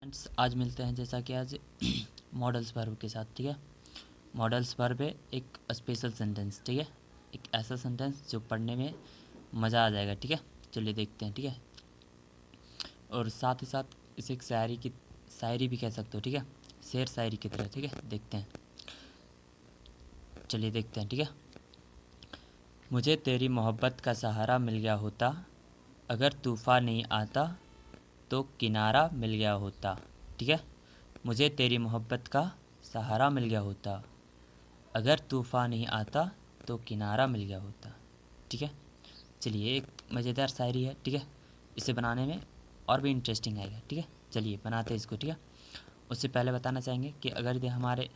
Friends, आज मिलते हैं जैसा कि आज मॉडल्स वर्ब के साथ। ठीक है, मॉडल्स वर्ब है एक स्पेशल सेंटेंस। ठीक है, एक ऐसा सेंटेंस जो पढ़ने में मज़ा आ जाएगा। ठीक है, चलिए देखते हैं। ठीक है, और साथ ही साथ इसे एक शायरी भी कह सकते हो। ठीक है, शेर शायरी की तरह। ठीक है, देखते हैं, चलिए देखते हैं। ठीक है, मुझे तेरी मोहब्बत का सहारा मिल गया होता, अगर तूफ़ान नहीं आता तो किनारा मिल गया होता। ठीक है, मुझे तेरी मोहब्बत का सहारा मिल गया होता, अगर तूफ़ान नहीं आता तो किनारा मिल गया होता। ठीक है, चलिए एक मज़ेदार शायरी है। ठीक है, इसे बनाने में और भी इंटरेस्टिंग आएगा। ठीक है, चलिए बनाते हैं इसको। ठीक है, उससे पहले बताना चाहेंगे कि अगर यदि हमारे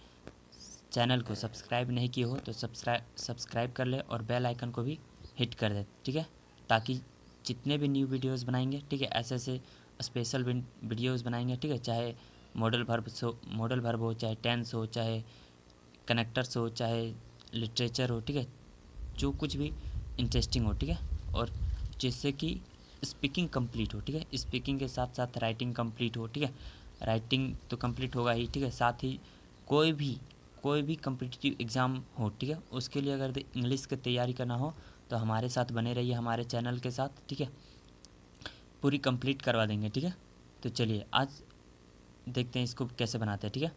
चैनल को सब्सक्राइब नहीं किए हो तो सब्सक्राइब कर ले और बेल आइकन को भी हिट कर दे। ठीक है, ताकि जितने भी न्यू वीडियोस बनाएंगे, ठीक है, ऐसे ऐसे स्पेशल वीडियोस बनाएंगे। ठीक है, चाहे मॉडल वर्ब हो, चाहे टेंस हो, चाहे कनेक्टर्स हो, चाहे लिटरेचर हो। ठीक है, जो कुछ भी इंटरेस्टिंग हो। ठीक है, और जिससे कि स्पीकिंग कंप्लीट हो। ठीक है, स्पीकिंग के साथ साथ राइटिंग कंप्लीट हो। ठीक है, राइटिंग तो कंप्लीट होगा ही। ठीक है, साथ ही कोई भी कम्पिटिटिव एग्ज़ाम हो, ठीक है, उसके लिए अगर इंग्लिश की तैयारी करना हो तो हमारे साथ बने रहिए, हमारे चैनल के साथ। ठीक है, पूरी कंप्लीट करवा देंगे। ठीक है, तो चलिए आज देखते हैं इसको कैसे बनाते हैं। ठीक है,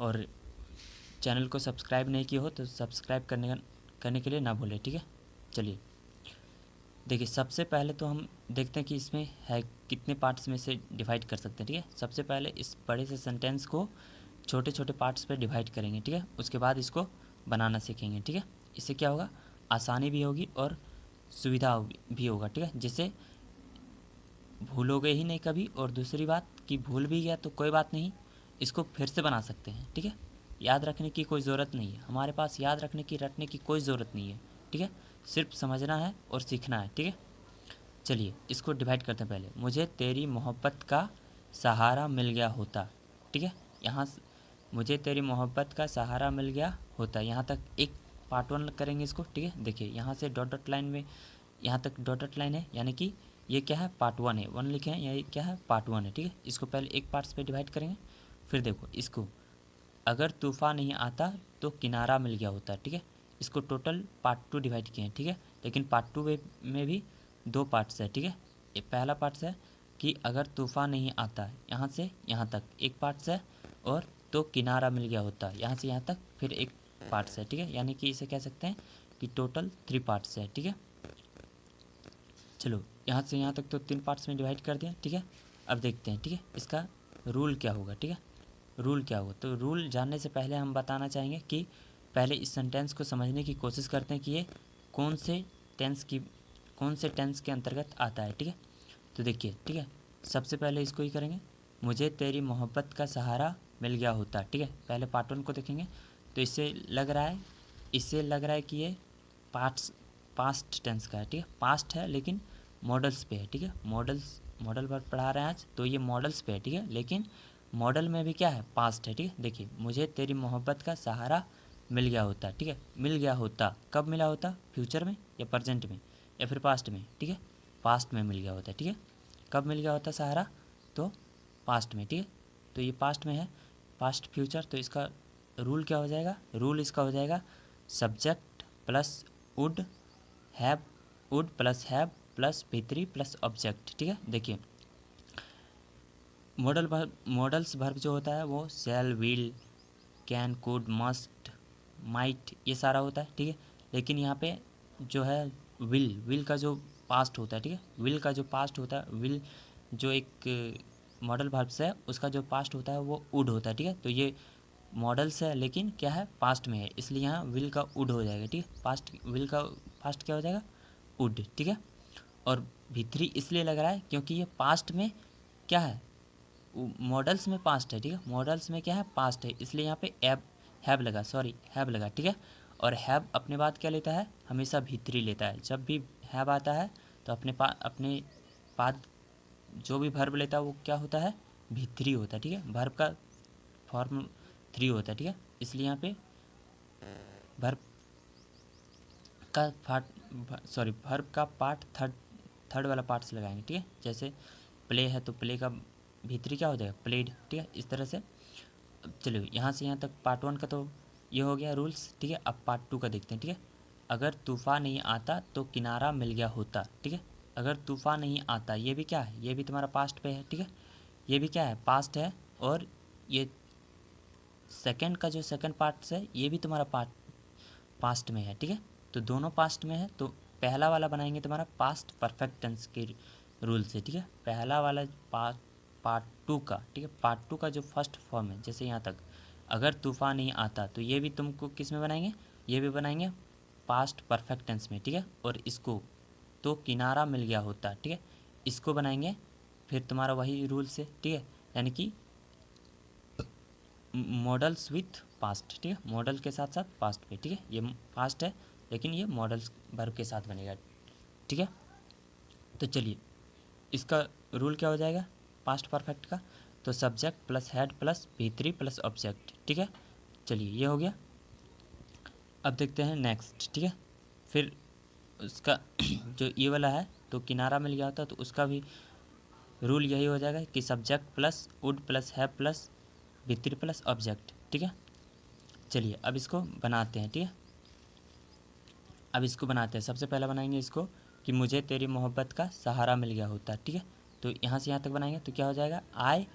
और चैनल को सब्सक्राइब नहीं किए हो तो सब्सक्राइब करने के लिए ना भूलें। ठीक है, चलिए देखिए, सबसे पहले तो हम देखते हैं कि इसमें है कितने पार्ट्स में से डिवाइड कर सकते हैं। ठीक है, सबसे पहले इस बड़े से सेंटेंस को छोटे छोटे पार्ट्स पे डिवाइड करेंगे। ठीक है, उसके बाद इसको बनाना सीखेंगे। ठीक है, इससे क्या होगा, आसानी भी होगी और सुविधा भी होगा। ठीक है, जिससे भूलोगे ही नहीं कभी, और दूसरी बात कि भूल भी गया तो कोई बात नहीं, इसको फिर से बना सकते हैं। ठीक है, याद रखने की कोई ज़रूरत नहीं है, हमारे पास याद रखने की कोई ज़रूरत नहीं है। ठीक है, सिर्फ समझना है और सीखना है। ठीक है, चलिए इसको डिवाइड करते हैं। पहले, मुझे तेरी मोहब्बत का सहारा मिल गया होता। ठीक है, यहाँ मुझे तेरी मोहब्बत का सहारा मिल गया होता, यहाँ तक एक पार्ट वन करेंगे इसको। ठीक है, देखिए यहाँ से डॉट डॉट लाइन में यहाँ तक डॉट डॉट लाइन है, यानी कि ये क्या है, पार्ट वन है, वन लिखे हैं, ये क्या है, पार्ट वन है। ठीक है, इसको पहले एक पार्ट्स पे डिवाइड करेंगे। फिर देखो इसको, अगर तूफ़ान नहीं आता तो किनारा मिल गया होता। ठीक है, इसको टोटल पार्ट टू डिवाइड किए हैं। ठीक है, लेकिन पार्ट टू में भी दो पार्ट्स है। ठीक है, ये पहला पार्ट्स है कि अगर तूफ़ान नहीं आता, यहाँ से यहाँ तक एक पार्ट्स है, और तो किनारा मिल गया होता, यहाँ से यहाँ तक फिर एक पार्ट्स है। ठीक है, यानी कि इसे कह सकते हैं कि टोटल थ्री पार्ट्स है। ठीक है, चलो यहाँ से यहाँ तक तो तीन पार्ट्स में डिवाइड कर दिया। ठीक है, अब देखते हैं। ठीक है, इसका रूल क्या होगा। ठीक है, रूल क्या होगा, तो रूल जानने से पहले हम बताना चाहेंगे कि पहले इस सेंटेंस को समझने की कोशिश करते हैं कि ये कौन से टेंस के अंतर्गत आता है। ठीक है, तो देखिए, ठीक है, सबसे पहले इसको ही करेंगे, मुझे तेरी मोहब्बत का सहारा मिल गया होता। ठीक है, पहले पार्ट वन को देखेंगे तो इससे लग रहा है कि ये पास्ट टेंस का है। ठीक है, पास्ट है लेकिन मॉडल्स पे है। ठीक है, मॉडल वर्ब पढ़ा रहे हैं आज, तो ये मॉडल्स पे है। ठीक है, लेकिन मॉडल में भी क्या है, पास्ट है। ठीक है, देखिए, मुझे तेरी मोहब्बत का सहारा मिल गया होता। ठीक है, मिल गया होता, कब मिला होता, फ्यूचर में या प्रेजेंट में या फिर पास्ट में। ठीक है, पास्ट में मिल गया होता। ठीक है, कब मिल गया होता सहारा, तो पास्ट में। ठीक है, तो ये पास्ट में है, पास्ट फ्यूचर, तो इसका रूल क्या हो जाएगा, रूल इसका हो जाएगा subject plus would plus V3 plus object. ठीक है, देखिए मॉडल्स वर्ब जो होता है वो shall, will, can, could, must, might, ये सारा होता है। ठीक है, लेकिन यहाँ पे जो है विल का जो पास्ट होता है। ठीक है, विल का जो पास्ट होता है, विल जो एक मॉडल वर्ब्स है उसका जो पास्ट होता है वो वुड होता है। ठीक है, तो ये मॉडल्स है लेकिन क्या है, पास्ट में है, इसलिए यहाँ विल का वुड हो जाएगा। ठीक है, विल का पास्ट क्या हो जाएगा, वुड। ठीक है, और V3 इसलिए लग रहा है क्योंकि ये पास्ट में क्या है, मॉडल्स में पास्ट है। ठीक है, मॉडल्स में क्या है, पास्ट है, इसलिए यहाँ पे हैव लगा। ठीक है, और हैव अपने बाद क्या लेता है, हमेशा V3 लेता है। जब भी हैव आता है तो अपने बाद जो भी वर्ब लेता है वो क्या होता है, V3 होता है। ठीक है, वर्ब का फॉर्म 3 होता है। ठीक है, इसलिए यहाँ पे वर्ब का वर्ब का पार्ट थर्ड वाला पार्ट से लगाएंगे। ठीक है, जैसे प्ले है तो प्ले का भीतरी क्या हो जाएगा, प्लेड। ठीक है, इस तरह से। अब चलो यहाँ से यहाँ तक पार्ट 1 का तो ये हो गया रूल्स। ठीक है, अब पार्ट 2 का देखते हैं। ठीक है, अगर तूफ़ान नहीं आता तो किनारा मिल गया होता। ठीक है, अगर तूफ़ान नहीं आता, ये भी क्या है, ये भी तुम्हारा पास्ट पे है। ठीक है, ये भी क्या है, पास्ट है। और ये सेकंड का जो सेकंड पार्ट है ये भी तुम्हारा पास्ट में है। ठीक है, तो दोनों पास्ट में है, तो पहला वाला बनाएंगे तुम्हारा पास्ट परफेक्ट टेंस के रूल से। ठीक है, पहला वाला पार्ट 2 का। ठीक है, पार्ट 2 का जो फर्स्ट फॉर्म है, जैसे यहाँ तक अगर तूफ़ान नहीं आता, तो ये भी तुमको किस में बनाएंगे, ये भी बनाएंगे पास्ट परफेक्ट टेंस में। ठीक है, और इसको तो किनारा मिल गया होता। ठीक है, इसको बनाएंगे फिर तुम्हारा वही रूल से। ठीक है, यानी कि मॉडल्स विथ पास्ट। ठीक है, मॉडल के साथ साथ पास्ट पे। ठीक है, ये पास्ट है लेकिन ये मॉडल्स वर्ब के साथ बनेगा। ठीक है, तो चलिए इसका रूल क्या हो जाएगा पास्ट परफेक्ट का, तो subject plus head plus V3 plus object. ठीक है, चलिए ये हो गया। अब देखते हैं नेक्स्ट। ठीक है, फिर उसका जो ये वाला है, तो किनारा मिल गया होता तो उसका भी रूल यही हो जाएगा कि सब्जेक्ट प्लस वुड प्लस है प्लस V3 प्लस ऑब्जेक्ट। ठीक है, चलिए अब इसको बनाते हैं। ठीक है, अब इसको बनाते हैं। सबसे पहले बनाएंगे इसको कि मुझे तेरी मोहब्बत का सहारा मिल गया होता। ठीक है, तो यहाँ से यहाँ तक बनाएंगे तो क्या हो जाएगा, आई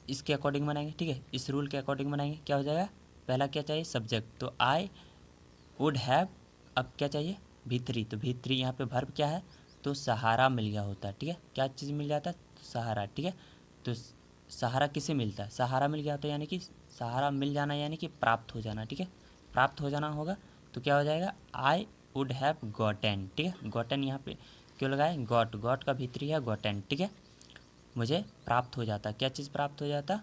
इसके अकॉर्डिंग बनाएंगे। ठीक है, इस रूल के अकॉर्डिंग बनाएंगे। क्या हो जाएगा, पहला क्या चाहिए, सब्जेक्ट, तो आई वुड हैव। अब क्या चाहिए, V3, तो V3 यहाँ पे वर्ब क्या है, तो सहारा मिल गया होता। ठीक है, क्या चीज़ मिल जाता, तो सहारा। ठीक है, तो सहारा किसे मिलता है, सहारा मिल गया होता यानी कि सहारा मिल जाना यानी कि प्राप्त हो जाना। ठीक है, प्राप्त हो जाना होगा तो क्या हो जाएगा, आई वुड हैव गॉटन। ठीक है, गॉटन यहाँ पे क्यों लगाए, गॉट का V3 है गॉटन। ठीक है, मुझे प्राप्त हो जाता, क्या चीज़ प्राप्त हो जाता,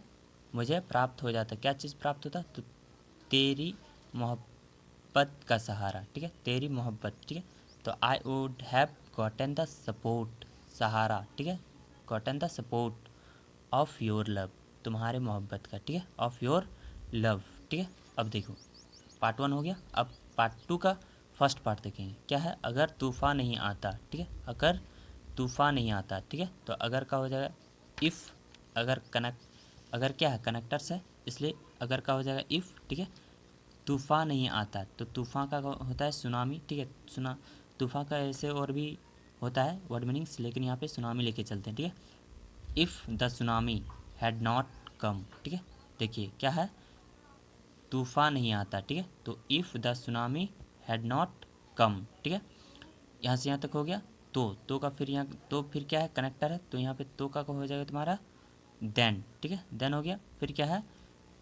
मुझे प्राप्त हो जाता, क्या चीज़ प्राप्त होता, तो तेरी मोहब्बत का सहारा। ठीक है, तेरी मोहब्बत। ठीक है, तो I would have gotten the support, सहारा। ठीक है, gotten the support of your love, तुम्हारे मोहब्बत का। ठीक है, ऑफ योर लव। ठीक है, अब देखो पार्ट 1 हो गया। अब पार्ट 2 का फर्स्ट पार्ट देखेंगे, क्या है, अगर तूफ़ान नहीं आता। ठीक है, अगर तूफ़ान नहीं आता। ठीक है, तो अगर का हो जाएगा इफ़, अगर क्या है, कनेक्टर्स है इसलिए अगर का हो जाएगा इफ़। ठीक है, तूफ़ान नहीं आता, तो तूफ़ान का होता है सुनामी। ठीक है, तूफ़ान का ऐसे और भी होता है वर्ड मीनिंग्स, लेकिन यहाँ पे सुनामी लेके चलते हैं। ठीक है, if the tsunami had not come. ठीक है, देखिए क्या है, तूफ़ान नहीं आता। ठीक है, तो if the tsunami had not come. ठीक है, यहाँ से यहाँ तक हो गया। तो का फिर यहाँ, तो फिर क्या है, कनेक्टर है, तो यहाँ पे तो का हो जाएगा तुम्हारा देन। ठीक है, देन हो गया। फिर क्या है,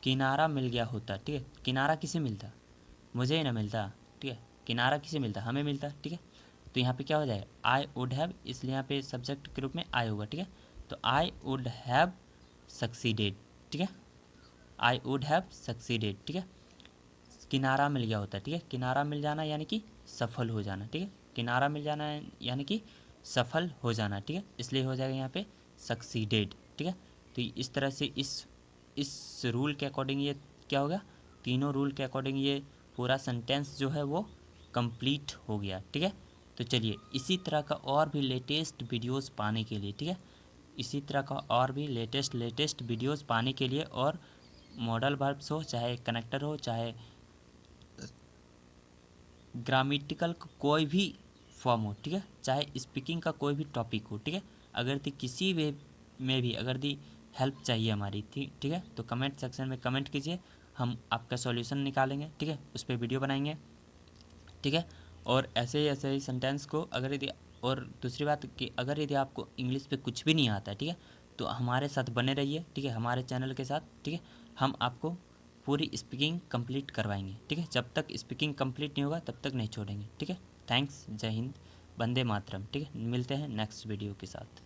किनारा मिल गया होता। ठीक है, किनारा किसे मिलता, मुझे ही ना मिलता। ठीक है, किनारा किसे मिलता, हमें मिलता। ठीक है, तो यहाँ पे क्या हो जाएगा, आई वुड हैव, इसलिए यहाँ पे सब्जेक्ट के रूप में आई होगा। ठीक है, तो आई वुड हैव सक्सीडेड। ठीक है, आई वुड हैव सक्सीडेड। ठीक है, किनारा मिल गया होता है। ठीक है, किनारा मिल जाना यानी कि सफल हो जाना। ठीक है, किनारा मिल जाना यानी कि सफल हो जाना। ठीक है, इसलिए हो जाएगा यहाँ पे सक्सीडेड। ठीक है, तो इस तरह से इस रूल के अकॉर्डिंग ये क्या होगा, तीनों रूल के अकॉर्डिंग ये पूरा सेंटेंस जो है वो कंप्लीट हो गया। ठीक है, तो चलिए इसी तरह का और भी लेटेस्ट वीडियोस पाने के लिए, ठीक है, इसी तरह का और भी लेटेस्ट वीडियोस पाने के लिए, और मॉडल वर्ब्स हो चाहे कनेक्टर हो चाहे ग्रामेटिकल कोई भी फॉर्म हो। ठीक है, चाहे स्पीकिंग का कोई भी टॉपिक हो। ठीक है, अगर दी किसी वे में भी अगर दी हेल्प चाहिए हमारी, ठीक है, तो कमेंट सेक्शन में कमेंट कीजिए, हम आपका सॉल्यूशन निकालेंगे। ठीक है, उस पर वीडियो बनाएंगे। ठीक है, और ऐसे ही सेंटेंस को अगर यदि, और दूसरी बात कि अगर यदि आपको इंग्लिश पे कुछ भी नहीं आता, ठीक है, तो हमारे साथ बने रहिए। ठीक है, हमारे चैनल के साथ। ठीक है, हम आपको पूरी स्पीकिंग कंप्लीट करवाएंगे। ठीक है, जब तक स्पीकिंग कंप्लीट नहीं होगा तब तक नहीं छोड़ेंगे। ठीक है, थैंक्स, जय हिंद, वंदे मातरम। ठीक है, मिलते हैं नेक्स्ट वीडियो के साथ।